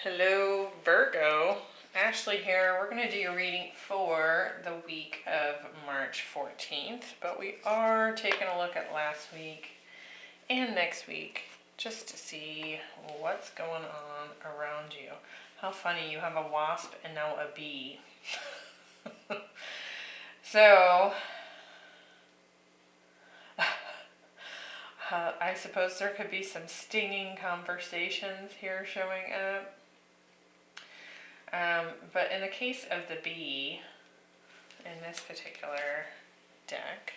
Hello, Virgo. Ashley here. We're going to do your reading for the week of March 14th, but we are taking a look at last week and next week just to see what's going on around you. How funny, you have a wasp and now a bee. So, I suppose there could be some stinging conversations here showing up. But in the case of the bee, in this particular deck,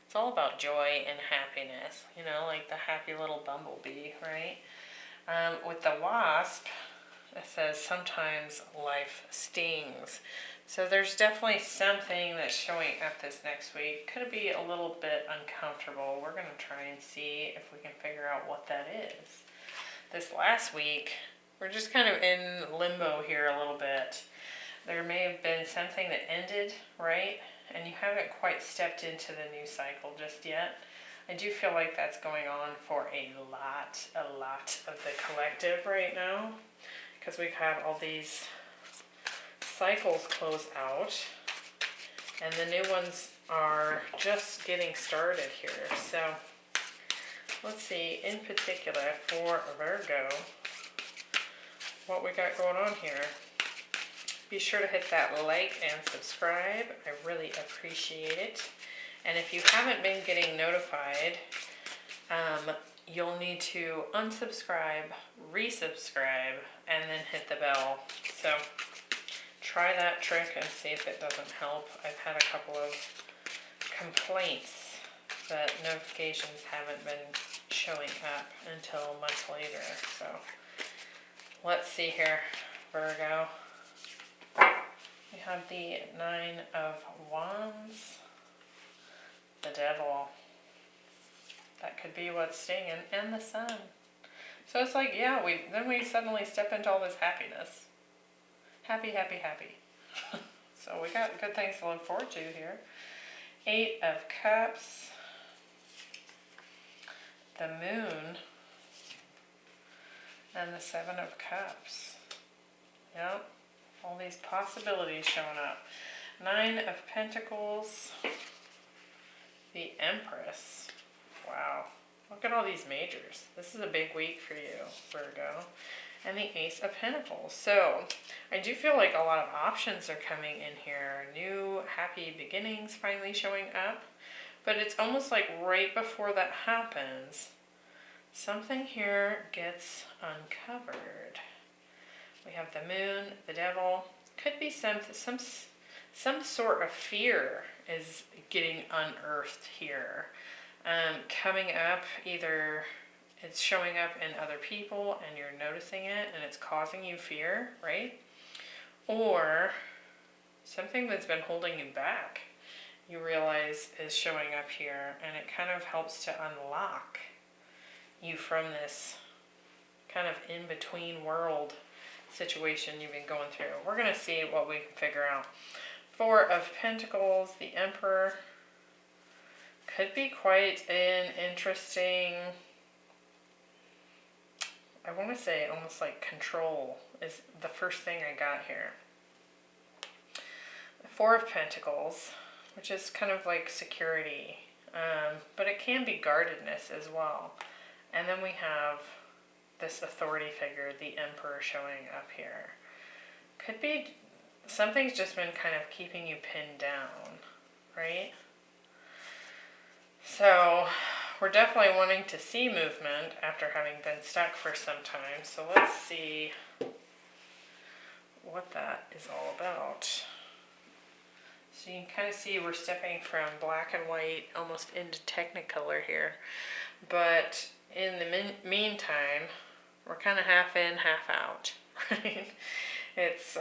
it's all about joy and happiness, you know, like the happy little bumblebee, right? With the wasp, it says sometimes life stings. So there's definitely something that's showing up this next week. Could be a little bit uncomfortable. We're going to try and see if we can figure out what that is. This last week, we're just kind of in limbo here a little bit. There may have been something that ended, right? And you haven't quite stepped into the new cycle just yet. I do feel like that's going on for a lot of the collective right now, because we've had all these cycles close out and the new ones are just getting started here. So let's see, in particular for Virgo, what we got going on here. Be sure to hit that like and subscribe. I really appreciate it. And if you haven't been getting notified, you'll need to unsubscribe, resubscribe, and then hit the bell. So try that trick and see if it doesn't help. I've had a couple of complaints that notifications haven't been showing up until much later. So let's see here, Virgo. We have the Nine of Wands, the Devil. That could be what's stinging, and the Sun. So it's like, yeah, then we suddenly step into all this happiness. Happy. So we got good things to look forward to here. Eight of Cups, the Moon, and the Seven of Cups. Yep, all these possibilities showing up. Nine of Pentacles, the Empress. Wow, look at all these majors. This is a big week for you, Virgo. And the Ace of Pentacles. So I do feel like a lot of options are coming in here. New happy beginnings finally showing up. But it's almost like right before that happens, something here gets uncovered. We have the Moon, the Devil. Could be some sort of fear is getting unearthed here. Coming up, either it's showing up in other people and you're noticing it and it's causing you fear, right? Or something that's been holding you back, you realize is showing up here, and it kind of helps to unlock you from this kind of in-between world situation you've been going through. We're going to see what we can figure out. Four of Pentacles, the Emperor. Could be quite an interesting, I want to say almost like control is the first thing I got here. The Four of Pentacles, which is kind of like security, but it can be guardedness as well. And then we have this authority figure, the Emperor, showing up here. Could be something's just been kind of keeping you pinned down, right? So we're definitely wanting to see movement after having been stuck for some time. So let's see what that is all about. So you can kind of see we're stepping from black and white almost into Technicolor here. But in the meantime, we're kind of half in, half out, right? It's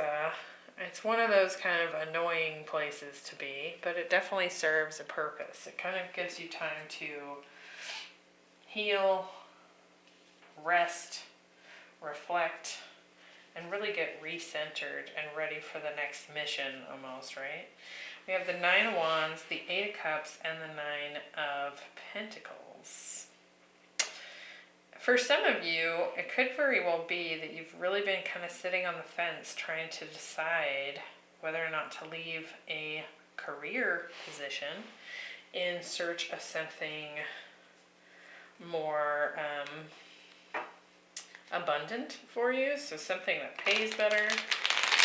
one of those kind of annoying places to be, but it definitely serves a purpose. It kind of gives you time to heal, rest, reflect, and really get recentered and ready for the next mission almost, right? We have the Nine of Wands, the Eight of Cups, and the Nine of Pentacles. For some of you, it could very well be that you've really been kind of sitting on the fence trying to decide whether or not to leave a career position in search of something more abundant for you, so something that pays better.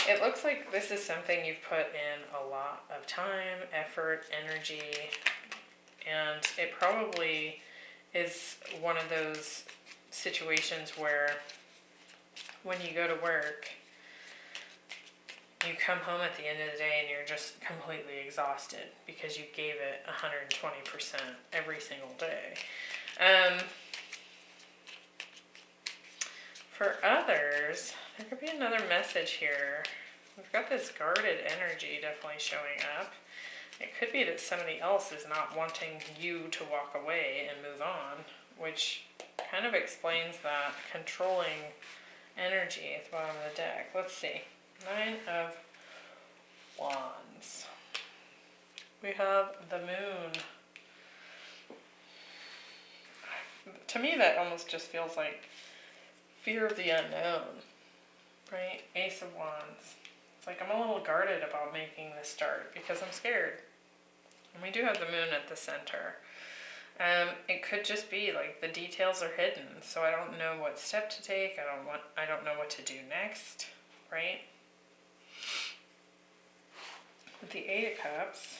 It looks like this is something you've put in a lot of time, effort, energy, and it probably is one of those situations where when you go to work, you come home at the end of the day and you're just completely exhausted because you gave it 120% every single day. For others, there could be another message here. We've got this guarded energy definitely showing up. It could be that somebody else is not wanting you to walk away and move on, which kind of explains that controlling energy at the bottom of the deck. Let's see. 9 of Wands. We have the Moon. To me, that almost just feels like fear of the unknown, right? Ace of Wands. It's like I'm a little guarded about making this start because I'm scared. And we do have the Moon at the center. It could just be like the details are hidden, so I don't know what step to take. I don't know what to do next, right? With the 8 of Cups,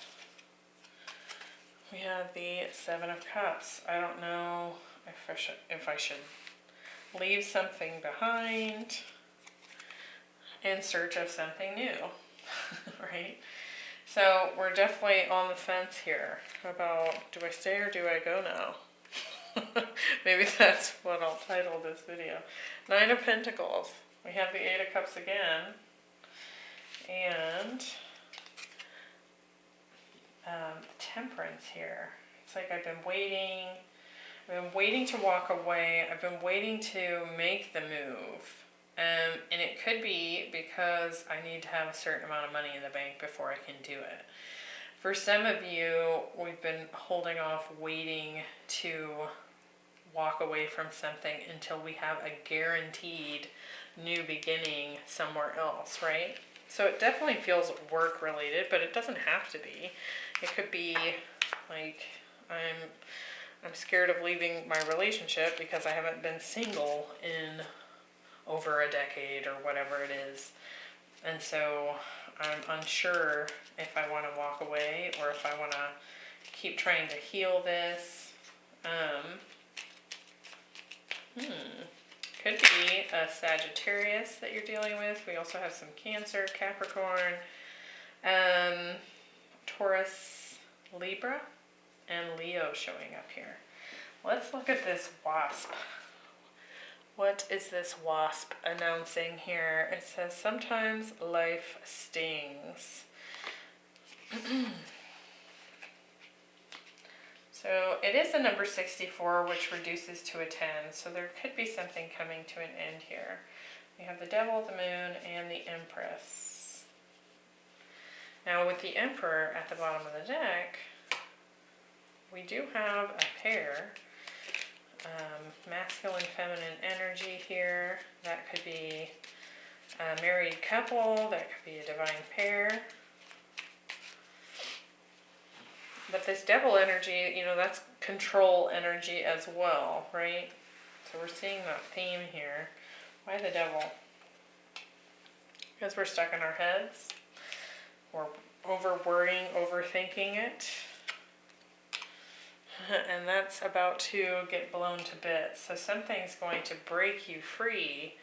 we have the 7 of Cups. I don't know if I should leave something behind in search of something new, right? So we're definitely on the fence here about, do I stay or do I go now? Maybe that's what I'll title this video. 9 of Pentacles. We have the 8 of Cups again. And Temperance here. It's like I've been waiting to walk away. I've been waiting to make the move. And it could be because I need to have a certain amount of money in the bank before I can do it. For some of you, we've been holding off waiting to walk away from something until we have a guaranteed new beginning somewhere else, right? So it definitely feels work related, but it doesn't have to be. It could be like I'm scared of leaving my relationship because I haven't been single in over a decade or whatever it is. And so I'm unsure if I want to walk away or if I want to keep trying to heal this. Could be a Sagittarius that you're dealing with. We also have some Cancer, Capricorn, Taurus, Libra, and Leo showing up here. Let's look at this Wasp. What is this Wasp announcing here? It says, sometimes life stings. So it is the number 64, which reduces to a 10. So there could be something coming to an end here. We have the Devil, the Moon, and the Empress. Now with the Emperor at the bottom of the deck, we do have a pair. Masculine, feminine energy here. That could be a married couple. That could be a divine pair. But this Devil energy, you know, that's control energy as well, right? So we're seeing that theme here. Why the Devil? Because we're stuck in our heads. We're over-worrying, overthinking it. And that's about to get blown to bits. So something's going to break you free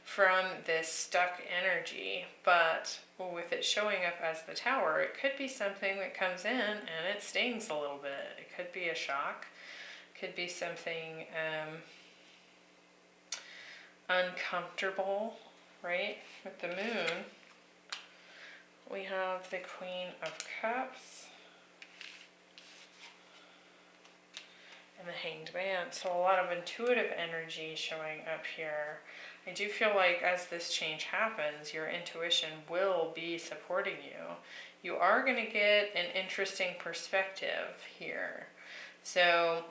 from this stuck energy, but with it showing up as the Tower, it could be something that comes in and it stings a little bit. It could be a shock, could be something uncomfortable, right? With the Moon, we have the Queen of Cups and the Hanged Man. So a lot of intuitive energy showing up here. I do feel like as this change happens, your intuition will be supporting you. You are going to get an interesting perspective here. So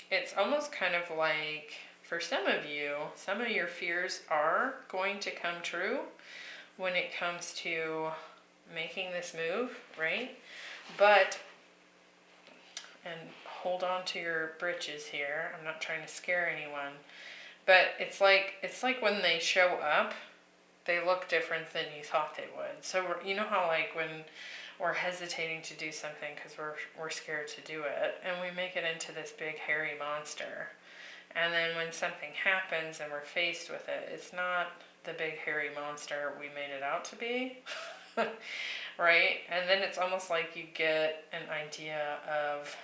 it's almost kind of like for some of you, some of your fears are going to come true when it comes to making this move, right? But, and hold on to your britches here, I'm not trying to scare anyone, but it's like when they show up, they look different than you thought they would. So you know how like when we're hesitating to do something because we're scared to do it, and we make it into this big hairy monster. And then when something happens and we're faced with it, it's not the big hairy monster we made it out to be, right? And then it's almost like you get an idea of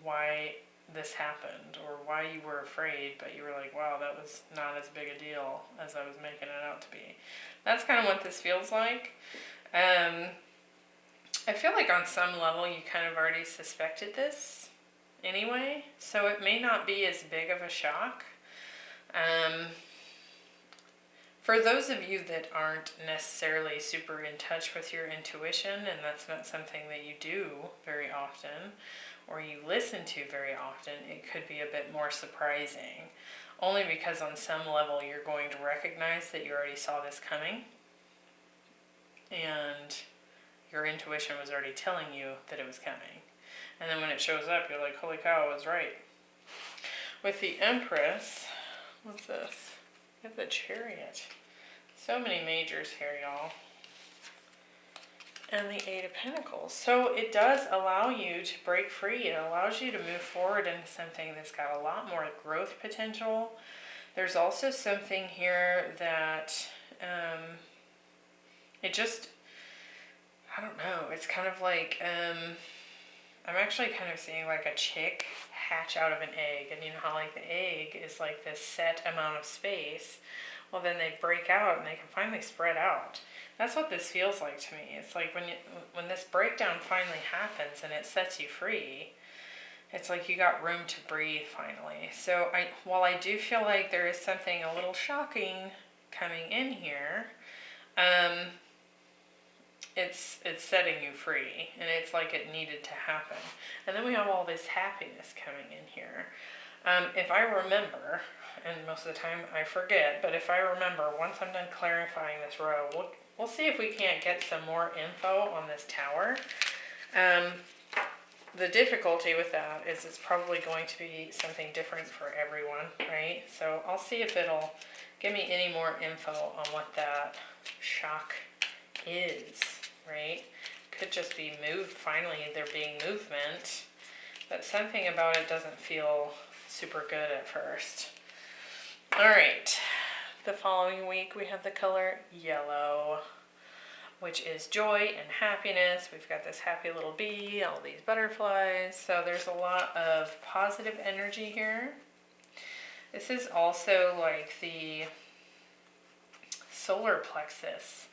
why this happened or why you were afraid, but you were like, wow, that was not as big a deal as I was making it out to be. That's kind of what this feels like. I feel like on some level you kind of already suspected this anyway, so it may not be as big of a shock. For those of you that aren't necessarily super in touch with your intuition, and that's not something that you do very often, or you listen to very often, it could be a bit more surprising. Only because on some level you're going to recognize that you already saw this coming, and your intuition was already telling you that it was coming. And then when it shows up, you're like, holy cow, I was right. With the Empress, what's this? We have the Chariot. So many majors here, y'all. And the Eight of Pentacles. So it does allow you to break free. It allows you to move forward into something that's got a lot more growth potential. There's also something here that it just, I don't know, it's kind of like, I'm actually kind of seeing like a chick hatch out of an egg. And you know how like the egg is like this set amount of space? Well, then they break out and they can finally spread out. That's what this feels like to me. It's like when this breakdown finally happens and it sets you free, it's like you got room to breathe finally. So while I do feel like there is something a little shocking coming in here, it's setting you free, and it's like it needed to happen. And then we have all this happiness coming in here. If I remember, and most of the time I forget, but if I remember, once I'm done clarifying this row, we'll see if we can't get some more info on this tower. The difficulty with that is it's probably going to be something different for everyone, right? So I'll see if it'll give me any more info on what that shock is, right? Could just be moved, finally there being movement, but something about it doesn't feel super good at first. All right, the following week we have the color yellow, which is joy and happiness. We've got this happy little bee, all these butterflies, so there's a lot of positive energy here. This is also like the solar plexus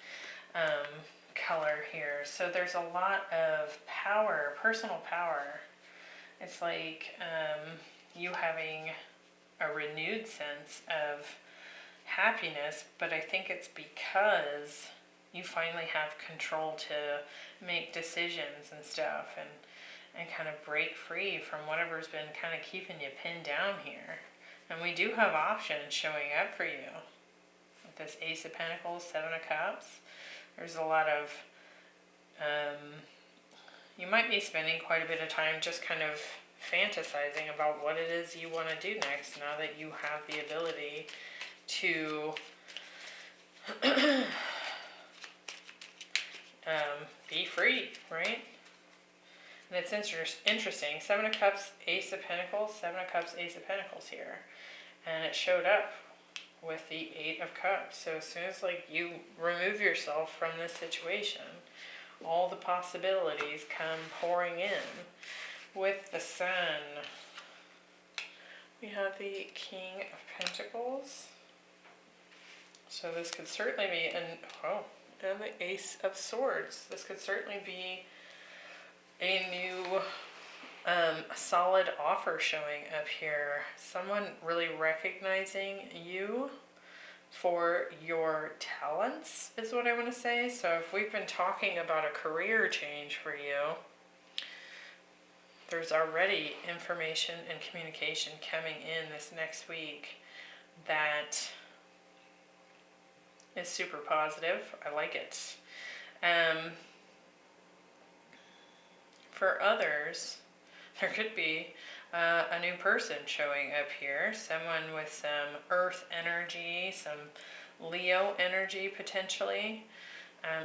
color here, so there's a lot of power, personal power. It's like you having a renewed sense of happiness, but I think it's because you finally have control to make decisions and stuff, and kind of break free from whatever's been kind of keeping you pinned down here. And we do have options showing up for you. With this Ace of Pentacles, Seven of Cups, there's a lot of, you might be spending quite a bit of time just kind of fantasizing about what it is you want to do next, now that you have the ability to be free, right? And it's interesting. Seven of Cups, Ace of Pentacles, Seven of Cups, Ace of Pentacles here. And it showed up with the Eight of Cups. So as soon as like you remove yourself from this situation, all the possibilities come pouring in. With the Sun, we have the King of Pentacles. So this could certainly be, and the Ace of Swords. This could certainly be a new solid offer showing up here. Someone really recognizing you for your talents is what I want to say. So if we've been talking about a career change for you, there's already information and communication coming in this next week that is super positive. I like it. For others, there could be a new person showing up here, someone with some earth energy, some Leo energy potentially,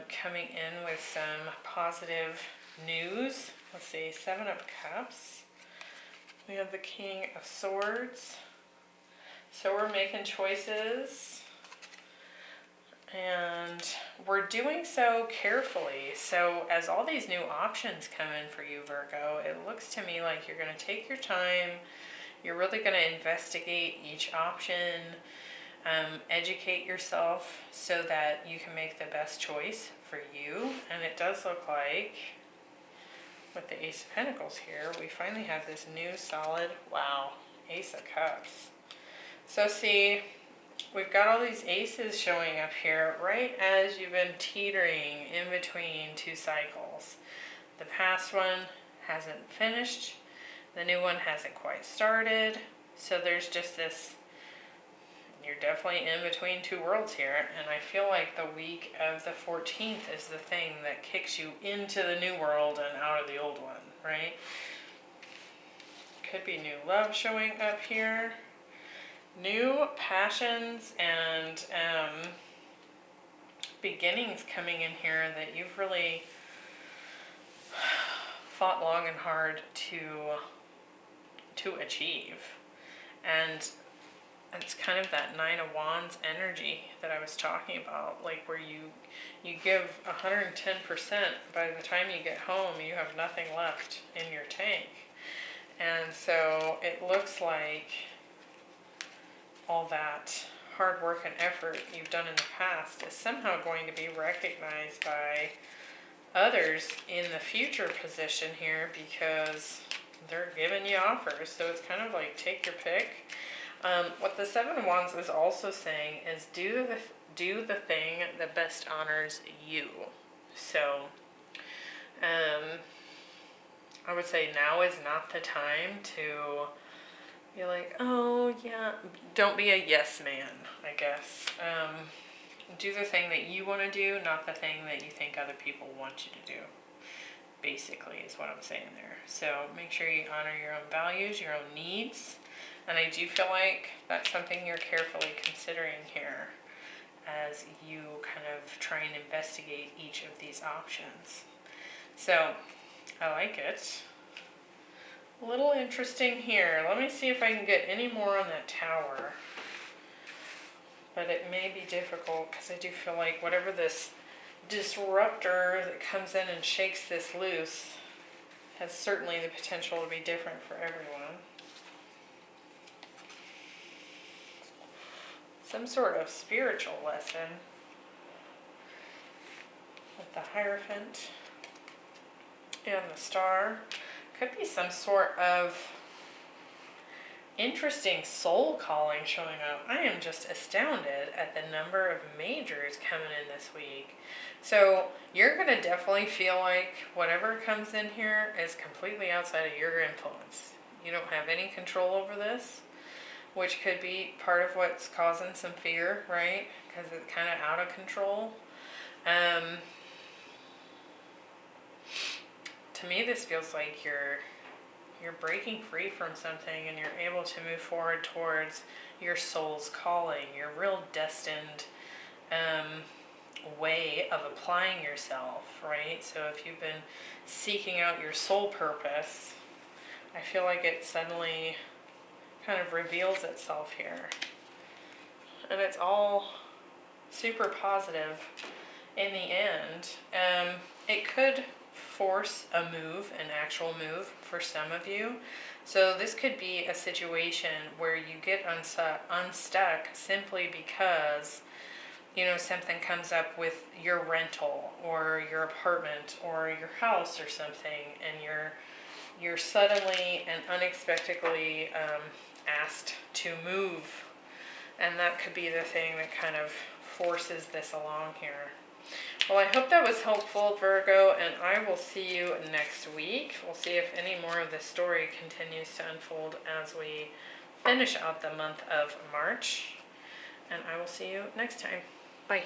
coming in with some positive news. Let's see, 7 of Cups. We have the King of Swords. So we're making choices, and we're doing so carefully. So as all these new options come in for you, Virgo, it looks to me like you're going to take your time. You're really going to investigate each option, educate yourself so that you can make the best choice for you. And it does look like, with the Ace of Pentacles here, we finally have this new solid, wow, Ace of Cups. So see, we've got all these aces showing up here right as you've been teetering in between two cycles. The past one hasn't finished, the new one hasn't quite started, so there's just this, you're definitely in between two worlds here, and I feel like the week of the 14th is the thing that kicks you into the new world and out of the old one, right? Could be new love showing up here. New passions and beginnings coming in here that you've really fought long and hard to achieve. And it's kind of that 9 of Wands energy that I was talking about, like where you give 110%, by the time you get home you have nothing left in your tank. And so it looks like all that hard work and effort you've done in the past is somehow going to be recognized by others in the future position here, because they're giving you offers. So it's kind of like take your pick. What the 7 of Wands is also saying is do the thing that best honors you. So I would say now is not the time to be like, oh yeah, don't be a yes man, I guess. Do the thing that you want to do, not the thing that you think other people want you to do, basically is what I'm saying there. So make sure you honor your own values, your own needs, and I do feel like that's something you're carefully considering here as you kind of try and investigate each of these options. So I like it. A little interesting here. Let me see if I can get any more on that Tower. But it may be difficult because I do feel like whatever this disruptor that comes in and shakes this loose has certainly the potential to be different for everyone. Some sort of spiritual lesson with the Hierophant and the Star. Could be some sort of interesting soul calling showing up. I am just astounded at the number of majors coming in this week. So you're going to definitely feel like whatever comes in here is completely outside of your influence. You don't have any control over this, which could be part of what's causing some fear, right? Because it's kind of out of control. To me, this feels like you're breaking free from something and you're able to move forward towards your soul's calling, your real destined way of applying yourself, right? So if you've been seeking out your soul purpose, I feel like it suddenly kind of reveals itself here. And it's all super positive in the end. It could force a move, an actual move for some of you. So this could be a situation where you get unstuck simply because, you know, something comes up with your rental or your apartment or your house or something, and you're suddenly and unexpectedly asked to move. And that could be the thing that kind of forces this along here. Well, I hope that was helpful, Virgo, and I will see you next week. We'll see if any more of this story continues to unfold as we finish out the month of March. And I will see you next time. Bye.